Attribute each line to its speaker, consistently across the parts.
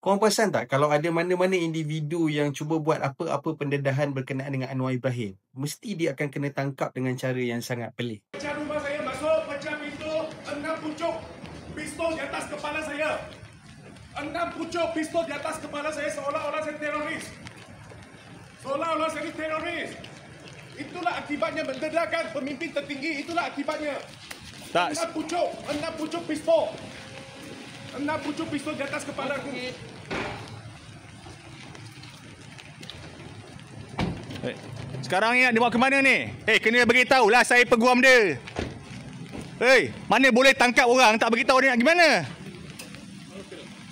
Speaker 1: Korang perasan tak kalau ada mana-mana individu yang cuba buat apa-apa pendedahan berkenaan dengan Anwar Ibrahim, mesti dia akan kena tangkap dengan cara yang sangat pelik.
Speaker 2: Pecah rumah saya masuk, pecah pintu, 6 pucuk pistol di atas kepala saya. 6 pucuk pistol di atas kepala saya seolah-olah saya teroris. Seolah-olah saya teroris. Itulah akibatnya mendedahkan pemimpin tertinggi, itulah akibatnya.
Speaker 3: Tak.
Speaker 2: 6 pucuk pistol. 6 pucuk pistol di atas kepala aku.
Speaker 3: Sekarang ni nak dibawa ke mana ni? Kena beritahu lah saya peguam dia. Mana boleh tangkap orang tak beritahu dia nak gimana?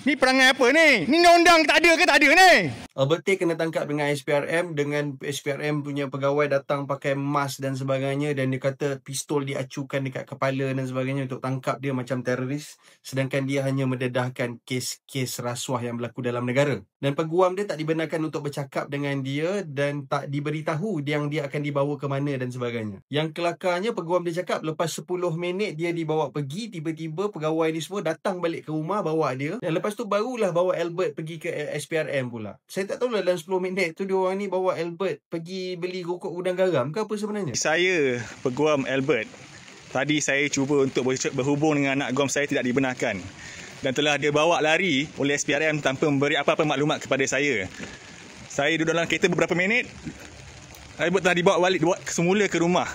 Speaker 3: Ni perangai apa ni? Ni undang tak ada ke tak ada ni?
Speaker 1: Albert Tay kena tangkap dengan SPRM punya pegawai datang pakai mask dan sebagainya, dan dia kata pistol diacukan dekat kepala dan sebagainya untuk tangkap dia macam teroris, sedangkan dia hanya mendedahkan kes-kes rasuah yang berlaku dalam negara. Dan peguam dia tak dibenarkan untuk bercakap dengan dia dan tak diberitahu yang dia akan dibawa ke mana dan sebagainya. Yang kelakarnya, peguam dia cakap lepas 10 minit dia dibawa pergi, tiba-tiba pegawai ni semua datang balik ke rumah bawa dia, dan lepas tu barulah bawa Albert pergi ke SPRM pula. Saya tak tahu lah dalam 10 minit tu diorang ni bawa Albert pergi beli rokok gudang garam ke apa sebenarnya.
Speaker 3: Saya peguam Albert. Tadi saya cuba untuk berhubung dengan anak guam saya, tidak dibenarkan. Dan telah dia bawa lari oleh SPRM tanpa memberi apa-apa maklumat kepada saya. Saya duduk dalam kereta beberapa minit. Albert telah dibawa balik semula ke rumah.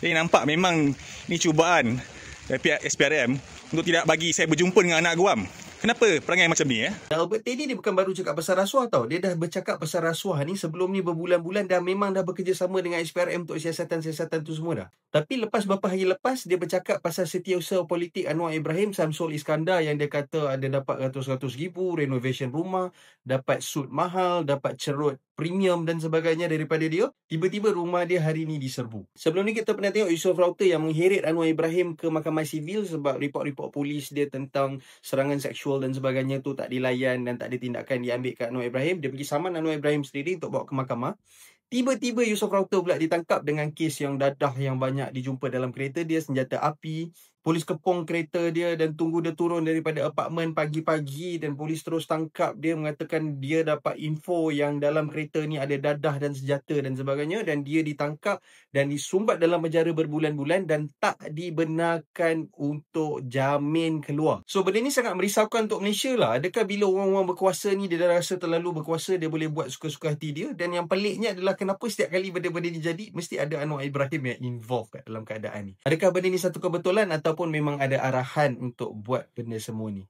Speaker 3: Jadi nampak memang ni cubaan dari pihak SPRM untuk tidak bagi saya berjumpa dengan anak guam. Kenapa perangai macam ni?
Speaker 1: Albert Tay ni dia bukan baru cakap pasal rasuah tau. Dia dah bercakap pasal rasuah ni sebelum ni berbulan-bulan, dan memang dah bekerjasama dengan SPRM untuk siasatan-siasatan tu semua dah. Tapi lepas beberapa hari lepas, dia bercakap pasal setiausaha politik Anwar Ibrahim, Samsul Iskandar, yang dia kata ada dapat ratus-ratus ribu, renovation rumah, dapat suit mahal, dapat cerut premium dan sebagainya daripada dia. Tiba-tiba rumah dia hari ni diserbu. Sebelum ni kita pernah tengok Yusof Router yang mengheret Anwar Ibrahim ke Mahkamah Sivil sebab report-report polis dia tentang serangan seksual dan sebagainya tu tak dilayan dan tak ada tindakan diambil kat Anwar Ibrahim. Dia pergi saman Anwar Ibrahim sendiri untuk bawa ke mahkamah. Tiba-tiba Yusof Router pula ditangkap dengan kes yang dadah yang banyak dijumpa dalam kereta dia, senjata api. Polis kepung kereta dia dan tunggu dia turun daripada apartmen pagi-pagi, dan polis terus tangkap dia, mengatakan dia dapat info yang dalam kereta ni ada dadah dan senjata dan sebagainya, dan dia ditangkap dan disumbat dalam penjara berbulan-bulan dan tak dibenarkan untuk jamin keluar. So benda ni sangat merisaukan untuk Malaysia lah. Adakah bila orang-orang berkuasa ni dia dah rasa terlalu berkuasa, dia boleh buat suka-suka hati dia? Dan yang peliknya adalah kenapa setiap kali benda-benda ni jadi mesti ada Anwar Ibrahim yang involved kat dalam keadaan ni. Adakah benda ni satu kebetulan ataupun memang ada arahan untuk buat benda semua ni?